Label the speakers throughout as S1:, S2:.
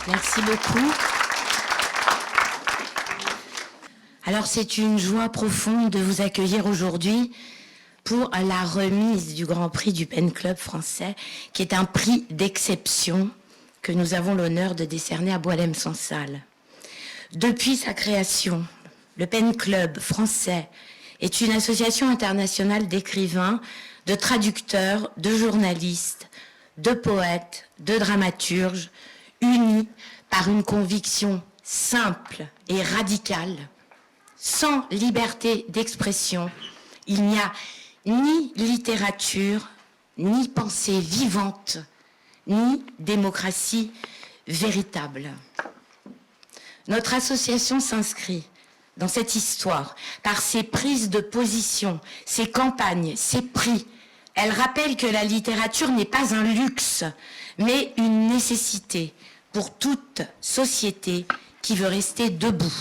S1: Merci beaucoup. Alors, c'est une joie profonde de vous accueillir aujourd'hui pour la remise du Grand Prix du Pen Club français, qui est un prix d'exception que nous avons l'honneur de décerner à Boualem-Sansal. Depuis sa création, le Pen Club français est une association internationale d'écrivains, de traducteurs, de journalistes, de poètes, de dramaturges, unis par une conviction simple et radicale. Sans liberté d'expression, il n'y a ni littérature, ni pensée vivante, ni démocratie véritable. Notre association s'inscrit dans cette histoire par ses prises de position, ses campagnes, ses prix. Elle rappelle que la littérature n'est pas un luxe, mais une nécessité pour toute société qui veut rester debout.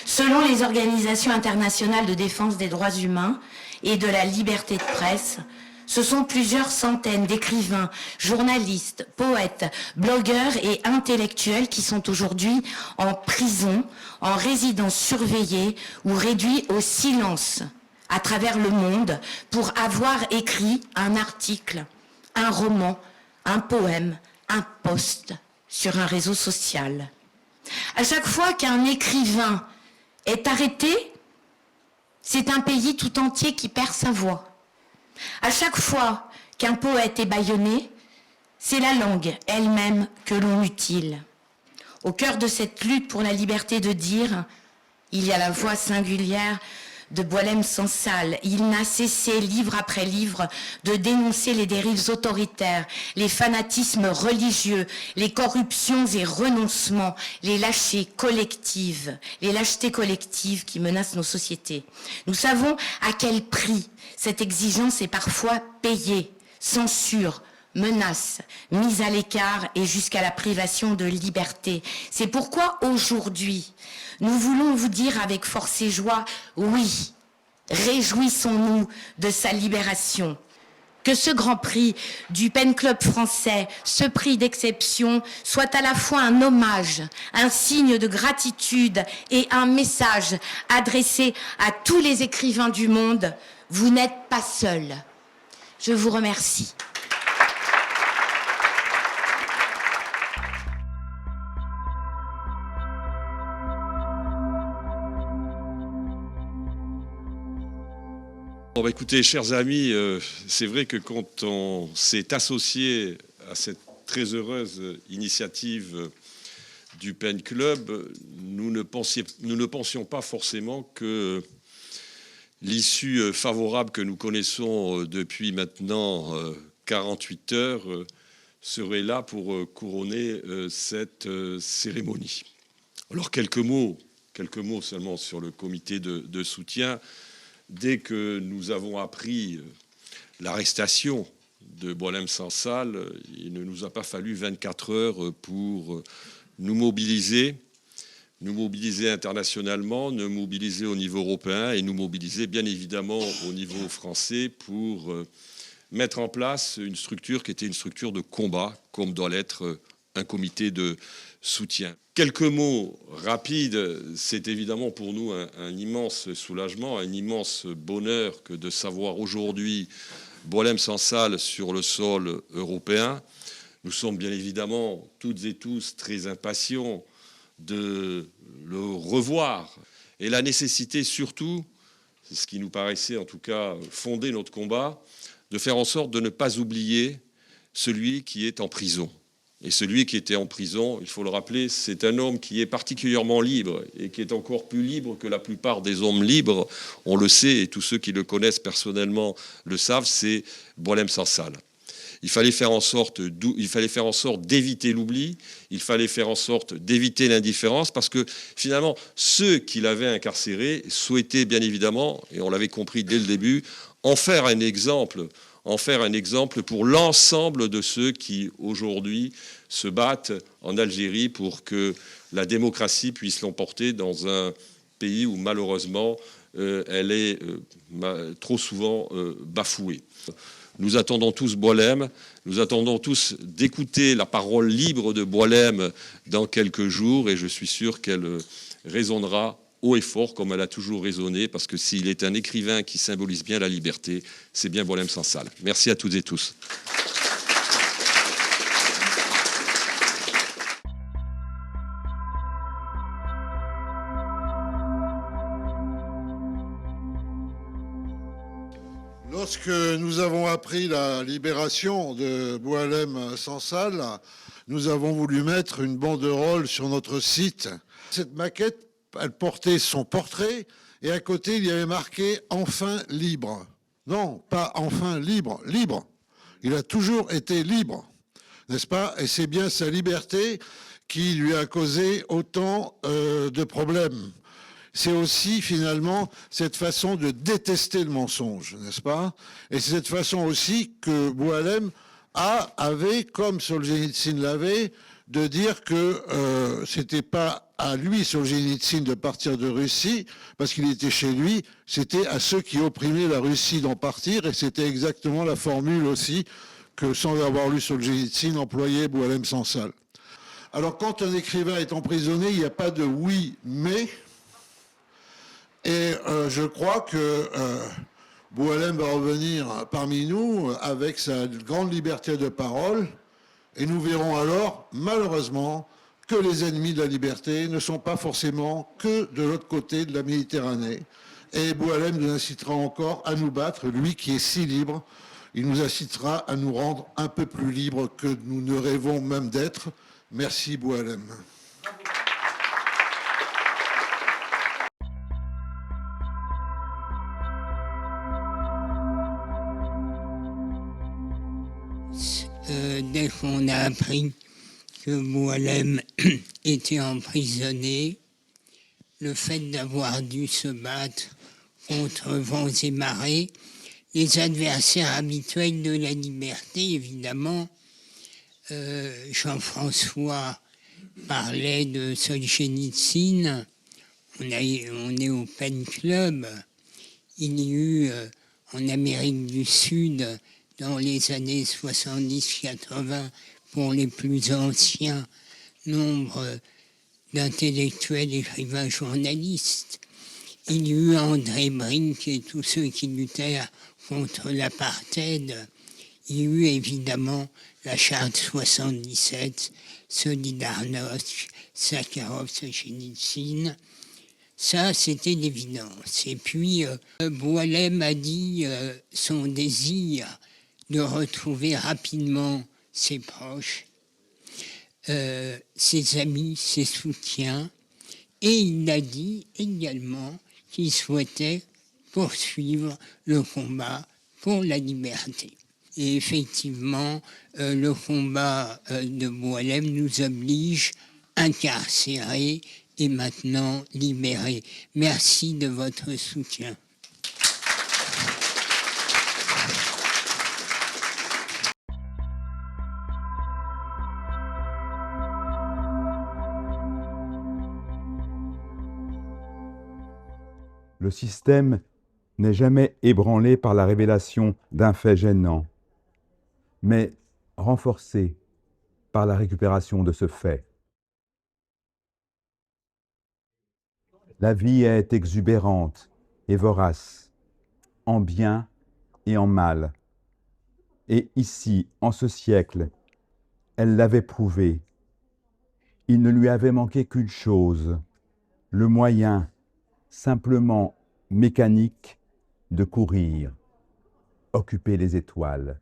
S1: Selon les organisations internationales de défense des droits humains et de la liberté de presse, ce sont plusieurs centaines d'écrivains, journalistes, poètes, blogueurs et intellectuels qui sont aujourd'hui en prison, en résidence surveillée ou réduits au silence à travers le monde pour avoir écrit un article, un roman, un poème, un post sur un réseau social. À chaque fois qu'un écrivain est arrêté, c'est un pays tout entier qui perd sa voix. À chaque fois qu'un poète est bâillonné, c'est la langue elle-même que l'on mutile. Au cœur de cette lutte pour la liberté de dire, il y a la voix singulière de Boualem-Sansal. Il n'a cessé, livre après livre, de dénoncer les dérives autoritaires, les fanatismes religieux, les corruptions et renoncements, les lâchetés collectives qui menacent nos sociétés. Nous savons à quel prix cette exigence est parfois payée, censure, menaces, mise à l'écart et jusqu'à la privation de liberté. C'est pourquoi aujourd'hui, nous voulons vous dire avec force et joie, oui, réjouissons-nous de sa libération. Que ce Grand Prix du Pen Club français, ce prix d'exception, soit à la fois un hommage, un signe de gratitude et un message adressé à tous les écrivains du monde. Vous n'êtes pas seuls. Je vous remercie.
S2: Bon, bah, écoutez, chers amis, c'est vrai que quand on s'est associé à cette très heureuse initiative du Pen Club, nous ne pensions pas forcément que l'issue favorable que nous connaissons depuis maintenant 48 heures serait là pour couronner cette cérémonie. Alors quelques mots seulement sur le comité de soutien. Dès que nous avons appris l'arrestation de Boualem-Sansal, il ne nous a pas fallu 24 heures pour nous mobiliser internationalement, nous mobiliser au niveau européen et nous mobiliser bien évidemment au niveau français pour mettre en place une structure qui était une structure de combat, comme doit l'être un comité de soutien. Quelques mots rapides, c'est évidemment pour nous un immense soulagement, un immense bonheur que de savoir aujourd'hui Boualem-Sansal sur le sol européen. Nous sommes bien évidemment toutes et tous très impatients de le revoir. Et la nécessité surtout, c'est ce qui nous paraissait en tout cas fonder notre combat, de faire en sorte de ne pas oublier celui qui est en prison. Et celui qui était en prison, il faut le rappeler, c'est un homme qui est particulièrement libre et qui est encore plus libre que la plupart des hommes libres. On le sait et tous ceux qui le connaissent personnellement le savent, c'est Boualem-Sansal. Il fallait faire en sorte d'éviter l'oubli, il fallait faire en sorte d'éviter l'indifférence parce que finalement, ceux qui l'avaient incarcéré souhaitaient bien évidemment, et on l'avait compris dès le début, en faire un exemple pour l'ensemble de ceux qui, aujourd'hui, se battent en Algérie pour que la démocratie puisse l'emporter dans un pays où, malheureusement, elle est trop souvent bafouée. Nous attendons tous Boualem, nous attendons tous d'écouter la parole libre de Boualem dans quelques jours, et je suis sûr qu'elle résonnera haut et fort comme elle a toujours résonné, parce que s'il est un écrivain qui symbolise bien la liberté, c'est bien Boualem Sansal. Merci à toutes et tous.
S3: Lorsque nous avons appris la libération de Boualem Sansal, nous avons voulu mettre une banderole sur notre site. Cette maquette, elle portait son portrait et à côté, il y avait marqué « Enfin libre ». Non, pas « Enfin libre », libre. Il a toujours été libre, n'est-ce pas? Et c'est bien sa liberté qui lui a causé autant de problèmes. C'est aussi finalement cette façon de détester le mensonge, n'est-ce pas? Et c'est cette façon aussi que Boualem avait, comme Solzhenitsyn l'avait, de dire que c'était pas à lui, Solzhenitsyn, de partir de Russie, parce qu'il était chez lui, c'était à ceux qui opprimaient la Russie d'en partir, et c'était exactement la formule aussi que, sans avoir lu Solzhenitsyn, employait Boualem Sansal. Alors quand un écrivain est emprisonné, il n'y a pas de oui, mais... Et je crois que Boualem va revenir parmi nous avec sa grande liberté de parole, et nous verrons alors, malheureusement, que les ennemis de la liberté ne sont pas forcément que de l'autre côté de la Méditerranée. Et Boualem nous incitera encore à nous battre, lui qui est si libre. Il nous incitera à nous rendre un peu plus libres que nous ne rêvons même d'être. Merci Boualem.
S4: Dès qu'on a appris que Boualem était emprisonné, le fait d'avoir dû se battre contre vents et marées, les adversaires habituels de la liberté, évidemment, Jean-François parlait de Solzhenitsyn, on est au Pen Club, il y a eu en Amérique du Sud, dans les années 70-80, pour les plus anciens, nombre d'intellectuels, écrivains, journalistes. Il y a eu André Brink et tous ceux qui luttèrent contre l'apartheid. Il y a eu évidemment la Charte 77, Solidarność, Sakharov, Solzhenitsyn. Ça, c'était l'évidence. Et puis, Boualem a dit son désir de retrouver rapidement ses proches, ses amis, ses soutiens, et il a dit également qu'il souhaitait poursuivre le combat pour la liberté. Et effectivement, le combat de Boualem nous oblige incarcérés et maintenant libérés. Merci de votre soutien.
S5: Le système n'est jamais ébranlé par la révélation d'un fait gênant, mais renforcé par la récupération de ce fait. La vie est exubérante et vorace, en bien et en mal. Et ici, en ce siècle, elle l'avait prouvé. Il ne lui avait manqué qu'une chose, le moyen simplement mécanique de courir, occuper les étoiles.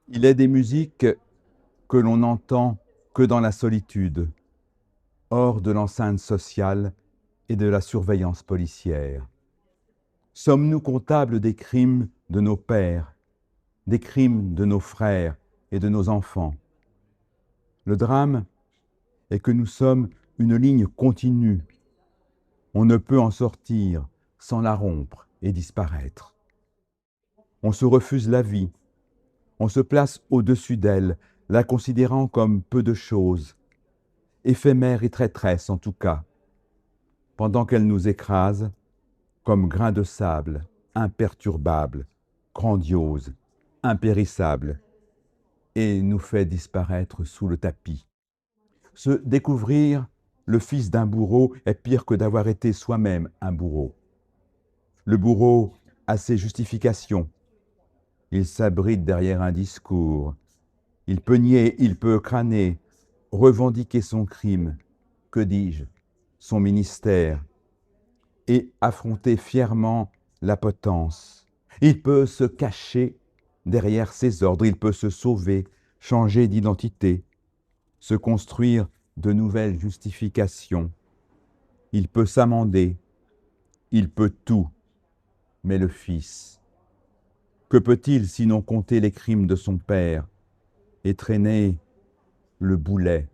S5: Il est des musiques que l'on n'entend que dans la solitude, hors de l'enceinte sociale et de la surveillance policière. Sommes-nous comptables des crimes de nos pères, des crimes de nos frères et de nos enfants? Le drame est que nous sommes une ligne continue. On ne peut en sortir sans la rompre et disparaître. On se refuse la vie, on se place au-dessus d'elle, la considérant comme peu de choses, éphémère et traîtresse en tout cas, pendant qu'elle nous écrase comme grains de sable imperturbable, grandiose, impérissable, et nous fait disparaître sous le tapis. Se découvrir le fils d'un bourreau est pire que d'avoir été soi-même un bourreau. Le bourreau a ses justifications. Il s'abrite derrière un discours. Il peut nier, il peut crâner, revendiquer son crime, que dis-je, son ministère, et affronter fièrement la potence. Il peut se cacher derrière ses ordres, il peut se sauver, changer d'identité, se construire de nouvelles justifications. Il peut s'amender, il peut tout, mais le fils, que peut-il sinon compter les crimes de son père et traîner le boulet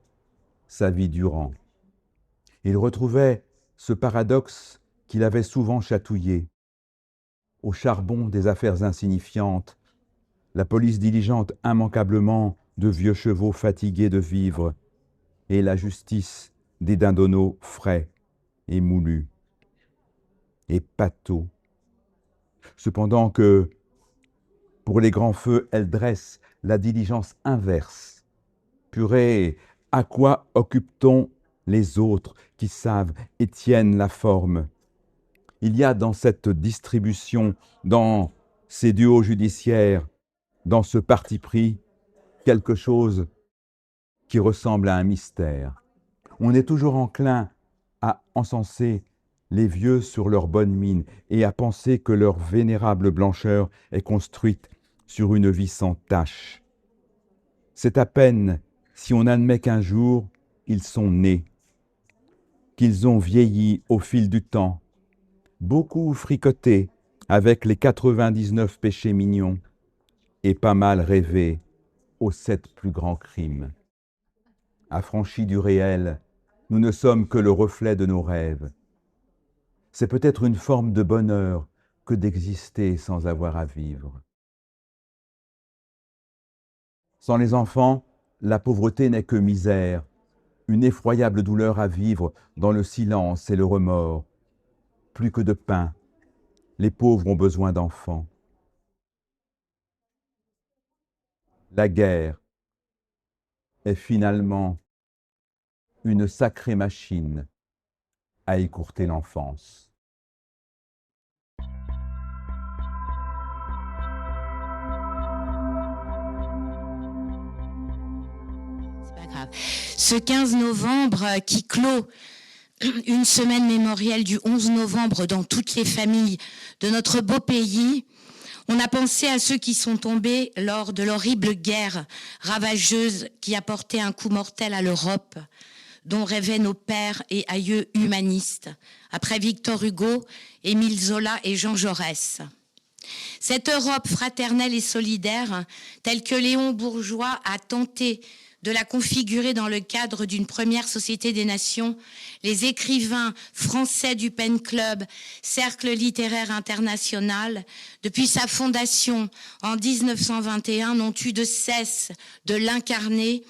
S5: sa vie durant? Il retrouvait ce paradoxe qu'il avait souvent chatouillé. Au charbon des affaires insignifiantes, la police diligente immanquablement de vieux chevaux fatigués de vivre, et la justice des dindonneaux frais et moulus et pâteaux. Cependant que, pour les grands feux, elle dresse la diligence inverse. Purée, à quoi occupe-t-on les autres qui savent et tiennent la forme? Il y a dans cette distribution, dans ces duos judiciaires, dans ce parti pris, quelque chose qui ressemble à un mystère. On est toujours enclin à encenser les vieux sur leur bonne mine et à penser que leur vénérable blancheur est construite sur une vie sans tache. C'est à peine si on admet qu'un jour ils sont nés, qu'ils ont vieilli au fil du temps, beaucoup fricoté avec les 99 péchés mignons et pas mal rêvé aux 7 plus grands crimes. Affranchis du réel, nous ne sommes que le reflet de nos rêves. C'est peut-être une forme de bonheur que d'exister sans avoir à vivre. Sans les enfants, la pauvreté n'est que misère, une effroyable douleur à vivre dans le silence et le remords. Plus que de pain, les pauvres ont besoin d'enfants. La guerre est finalement une sacrée machine à écourter l'enfance.
S1: C'est pas grave. Ce 15 novembre qui clôt une semaine mémorielle du 11 novembre dans toutes les familles de notre beau pays, on a pensé à ceux qui sont tombés lors de l'horrible guerre ravageuse qui a porté un coup mortel à l'Europe, dont rêvaient nos pères et aïeux humanistes, après Victor Hugo, Émile Zola et Jean Jaurès. Cette Europe fraternelle et solidaire, telle que Léon Bourgeois a tenté de la configurer dans le cadre d'une première Société des Nations, les écrivains français du Pen Club, Cercle littéraire international, depuis sa fondation en 1921, n'ont eu de cesse de l'incarner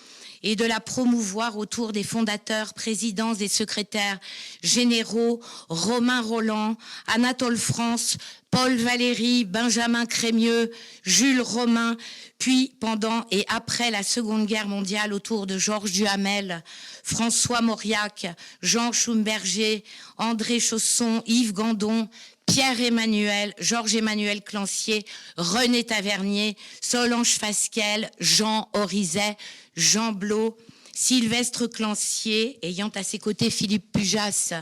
S1: et de la promouvoir autour des fondateurs, présidents et secrétaires généraux, Romain Rolland, Anatole France, Paul Valéry, Benjamin Crémieux, Jules Romain, puis pendant et après la Seconde Guerre mondiale autour de Georges Duhamel, François Mauriac, Jean Schumberger, André Chausson, Yves Gandon, Pierre-Emmanuel, Georges-Emmanuel Clancier, René Tavernier, Solange Fasquelle, Jean Orizet, Jean Blot, Sylvestre Clancier, ayant à ses côtés Philippe Pujas,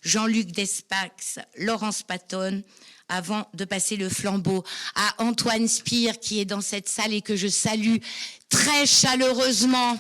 S1: Jean-Luc Despax, Laurence Patton, avant de passer le flambeau à Antoine Spire, qui est dans cette salle et que je salue très chaleureusement.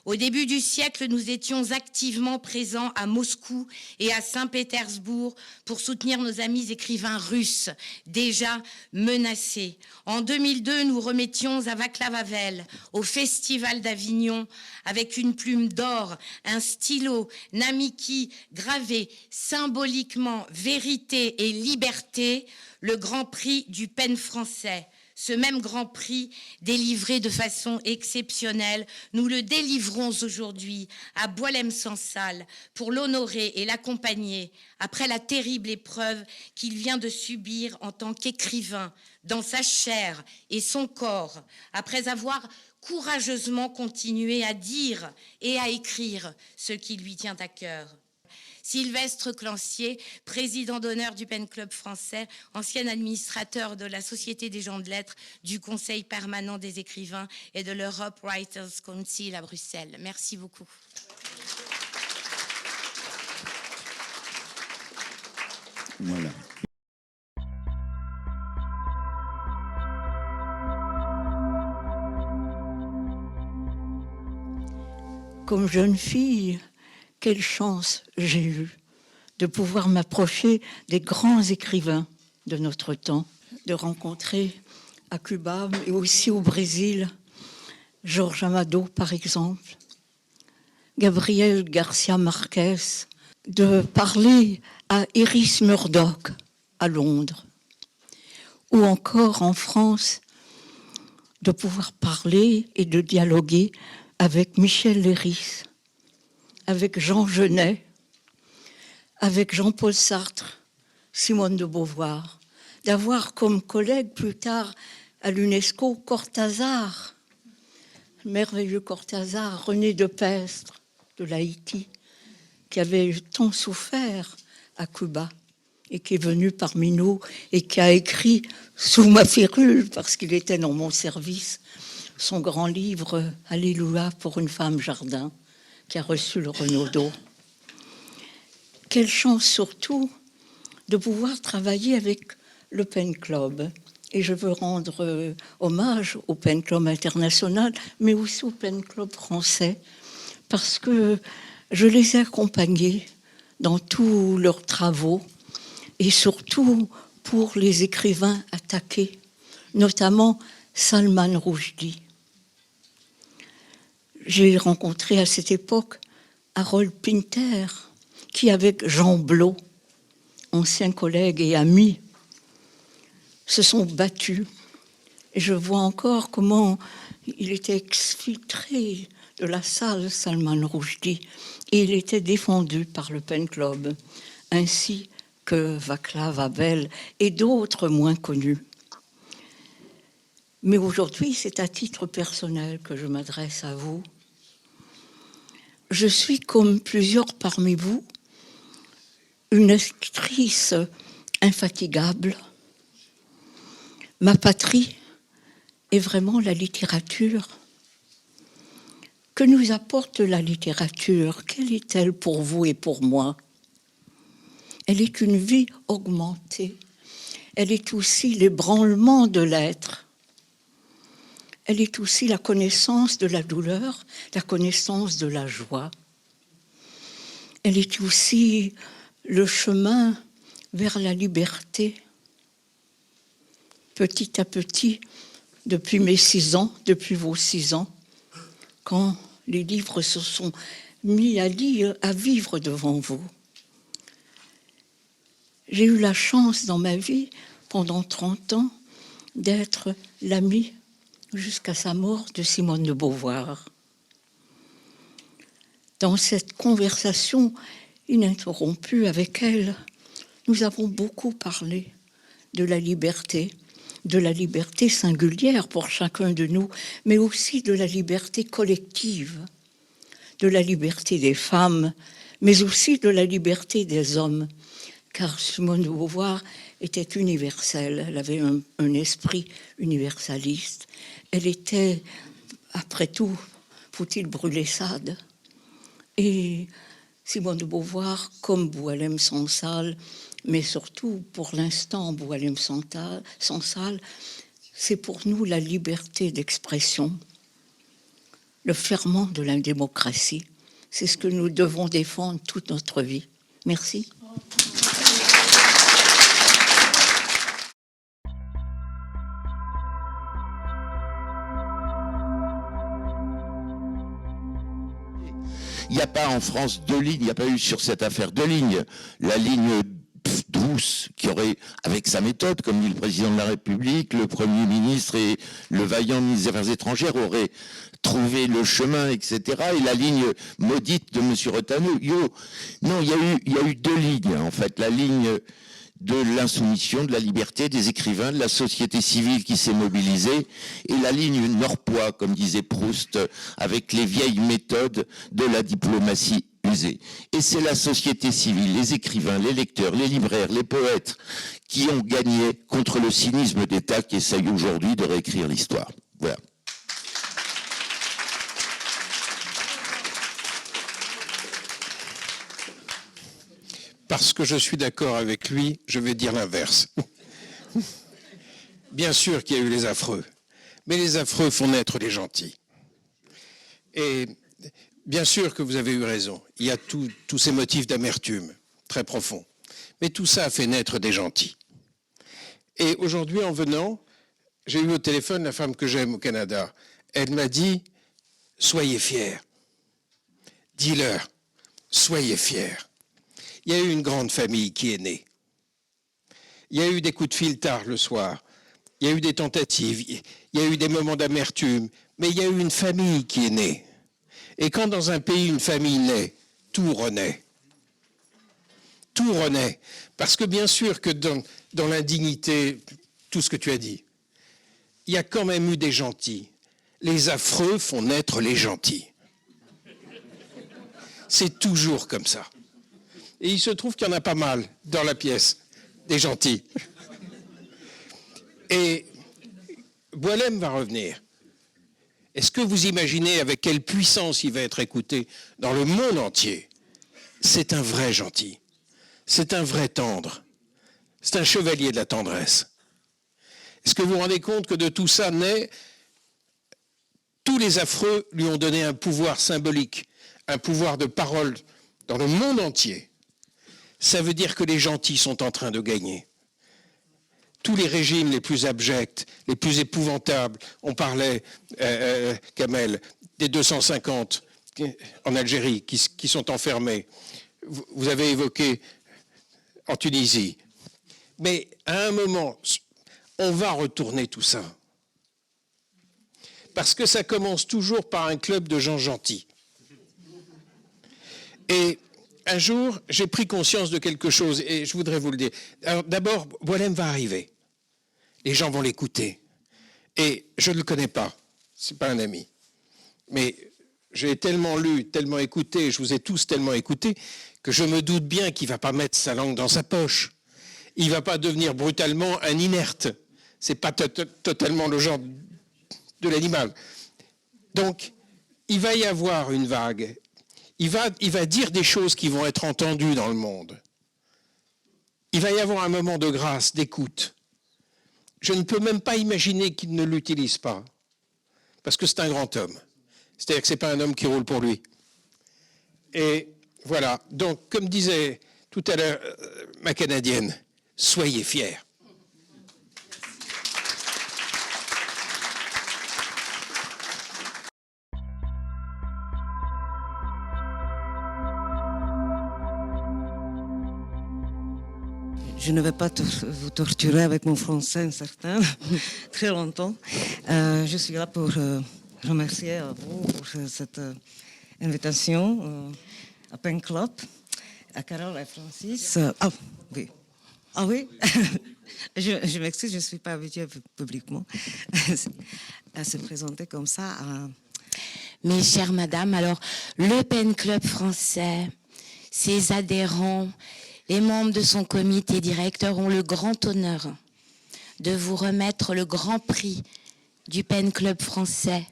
S1: Au début du siècle, nous étions activement présents à Moscou et à Saint-Pétersbourg pour soutenir nos amis écrivains russes, déjà menacés. En 2002, nous remettions à Václav Havel, au Festival d'Avignon, avec une plume d'or, un stylo, Namiki, gravé symboliquement « Vérité et liberté », le Grand Prix du Pen français. ce même Grand Prix délivré de façon exceptionnelle, nous le délivrons aujourd'hui à Boualem-Sansal pour l'honorer et l'accompagner après la terrible épreuve qu'il vient de subir en tant qu'écrivain dans sa chair et son corps, après avoir courageusement continué à dire et à écrire ce qui lui tient à cœur. Sylvestre Clancier, président d'honneur du Pen Club français, ancien administrateur de la Société des gens de lettres, du Conseil permanent des écrivains et de l'Europe Writers Council à Bruxelles. Merci beaucoup.
S6: Voilà.
S7: Comme jeune fille, quelle chance j'ai eue de pouvoir m'approcher des grands écrivains de notre temps, de rencontrer à Cuba et aussi au Brésil, Jorge Amado par exemple, Gabriel Garcia Marquez, de parler à Iris Murdoch à Londres, ou encore en France, de pouvoir parler et de dialoguer avec Michel Leiris, avec Jean Genet, avec Jean-Paul Sartre, Simone de Beauvoir, d'avoir comme collègue plus tard à l'UNESCO Cortázar, le merveilleux Cortázar, René de Pestre de l'Haïti, qui avait tant souffert à Cuba et qui est venu parmi nous et qui a écrit sous ma férule, parce qu'il était dans mon service, son grand livre « Alléluia pour une femme jardin » qui a reçu le Renaudot. Quelle chance surtout de pouvoir travailler avec le Pen Club. Et je veux rendre hommage au Pen Club international, mais aussi au Pen Club français, parce que je les ai accompagnés dans tous leurs travaux, et surtout pour les écrivains attaqués, notamment Salman Rushdie. J'ai rencontré à cette époque Harold Pinter, qui, avec Jean Blot, ancien collègue et ami, se sont battus. Et je vois encore comment il était exfiltré de la salle Salman Rushdie et il était défendu par le Pen Club, ainsi que Václav Havel et d'autres moins connus. Mais aujourd'hui, c'est à titre personnel que je m'adresse à vous. Je suis, comme plusieurs parmi vous, une lectrice infatigable. Ma patrie est vraiment la littérature. Que nous apporte la littérature? Quelle est-elle pour vous et pour moi? Elle est une vie augmentée. Elle est aussi l'ébranlement de l'être. Elle est aussi la connaissance de la douleur, la connaissance de la joie. Elle est aussi le chemin vers la liberté. Petit à petit, depuis mes 6 ans, depuis vos 6 ans, quand les livres se sont mis à lire, à vivre devant vous. J'ai eu la chance dans ma vie, pendant 30 ans, d'être l'amie jusqu'à sa mort de Simone de Beauvoir. Dans cette conversation ininterrompue avec elle, nous avons beaucoup parlé de la liberté singulière pour chacun de nous, mais aussi de la liberté collective, de la liberté des femmes, mais aussi de la liberté des hommes, car Simone de Beauvoir était universelle, elle avait un esprit universaliste. Elle était, après tout, faut-il brûler Sade? Et Simone de Beauvoir, comme Boualem-Sansal, mais surtout, pour l'instant, Boualem-Sansal, c'est pour nous la liberté d'expression, le ferment de la démocratie. C'est ce que nous devons défendre toute notre vie. Merci.
S6: Il n'y a pas en France 2 lignes, il n'y a pas eu sur cette affaire 2 lignes. La ligne 12, tous, qui aurait, avec sa méthode, comme dit le président de la République, le Premier ministre et le vaillant ministre des Affaires étrangères auraient trouvé le chemin, etc. Et la ligne maudite de M. Retailleau. Non, il y a eu deux lignes, en fait. La ligne de l'insoumission, de la liberté des écrivains, de la société civile qui s'est mobilisée, et la ligne Norpois, comme disait Proust, avec les vieilles méthodes de la diplomatie usée. Et c'est la société civile, les écrivains, les lecteurs, les libraires, les poètes, qui ont gagné contre le cynisme d'État qui essaye aujourd'hui de réécrire l'histoire. Voilà.
S8: Parce que je suis d'accord avec lui, je vais dire l'inverse. Bien sûr qu'il y a eu les affreux, mais les affreux font naître les gentils. Et bien sûr que vous avez eu raison, il y a tous ces motifs d'amertume très profonds, mais tout ça a fait naître des gentils. Et aujourd'hui, en venant, j'ai eu au téléphone la femme que j'aime au Canada. Elle m'a dit « Soyez fiers, dis-leur, soyez fiers ». Il y a eu une grande famille qui est née. Il y a eu des coups de fil tard le soir. Il y a eu des tentatives. Il y a eu des moments d'amertume. Mais il y a eu une famille qui est née. Et quand dans un pays, une famille naît, tout renaît. Tout renaît. Parce que bien sûr que dans l'indignité, tout ce que tu as dit, il y a quand même eu des gentils. Les affreux font naître les gentils. C'est toujours comme ça. Et il se trouve qu'il y en a pas mal dans la pièce, des gentils. Et Boualem va revenir. Est-ce que vous imaginez avec quelle puissance il va être écouté dans le monde entier? C'est un vrai gentil. C'est un vrai tendre. C'est un chevalier de la tendresse. Est-ce que vous vous rendez compte que de tout ça naît... Tous les affreux lui ont donné un pouvoir symbolique, un pouvoir de parole dans le monde entier. Ça veut dire que les gentils sont en train de gagner. Tous les régimes les plus abjects, les plus épouvantables, on parlait, Kamel, des 250 en Algérie qui sont enfermés. Vous avez évoqué en Tunisie. Mais à un moment, on va retourner tout ça. Parce que ça commence toujours par un club de gens gentils. Et un jour, j'ai pris conscience de quelque chose et je voudrais vous le dire. Alors d'abord, Boualem va arriver. Les gens vont l'écouter. Et je ne le connais pas. Ce n'est pas un ami. Mais j'ai tellement lu, tellement écouté, je vous ai tous tellement écouté, que je me doute bien qu'il ne va pas mettre sa langue dans sa poche. Il ne va pas devenir brutalement un inerte. Ce n'est pas totalement le genre de l'animal. Donc, il va y avoir une vague. Il va dire des choses qui vont être entendues dans le monde. Il va y avoir un moment de grâce, d'écoute. Je ne peux même pas imaginer qu'il ne l'utilise pas. Parce que c'est un grand homme. C'est-à-dire que ce n'est pas un homme qui roule pour lui. Et voilà. Donc, comme disait tout à l'heure ma Canadienne, soyez fiers.
S9: Je ne vais pas vous torturer avec mon français certain, très longtemps. Je suis là pour remercier à vous pour cette invitation à Pen Club, à Carole et Francis. Ah oui, ah oui. Je m'excuse, je ne suis pas habituée publiquement à se présenter comme ça.
S1: Mais chère madame, alors le Pen Club français, ses adhérents, les membres de son comité directeur ont le grand honneur de vous remettre le grand prix du Pen Club français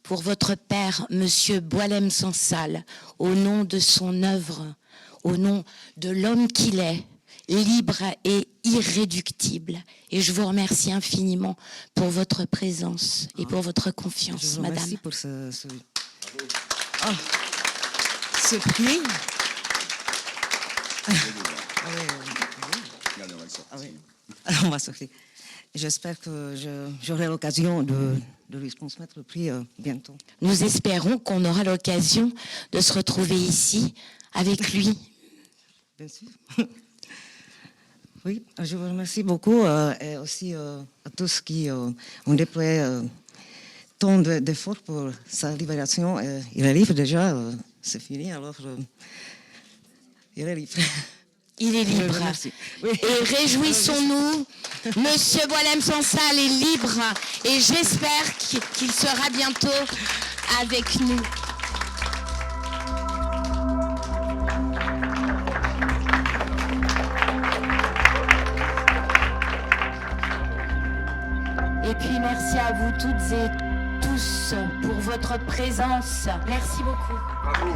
S1: pour votre père, Monsieur Boualem Sansal, au nom de son œuvre, au nom de l'homme qu'il est, libre et irréductible. Et je vous remercie infiniment pour votre présence et pour votre confiance, madame.
S9: Merci pour ce prix. On va sortir. J'espère que j'aurai l'occasion de lui transmettre le prix bientôt.
S1: Nous espérons qu'on aura l'occasion de se retrouver ici avec lui.
S9: Bien sûr. Oui, je vous remercie beaucoup et aussi à tous qui ont déployé tant d'efforts pour sa libération. Il est libre déjà, c'est fini, alors il est libre.
S1: Il est libre.
S9: Oui.
S1: Et réjouissons-nous, Monsieur Boualem Sansal est libre et j'espère qu'il sera bientôt avec nous. Et puis merci à vous toutes et tous pour votre présence. Merci beaucoup.
S3: Bravo.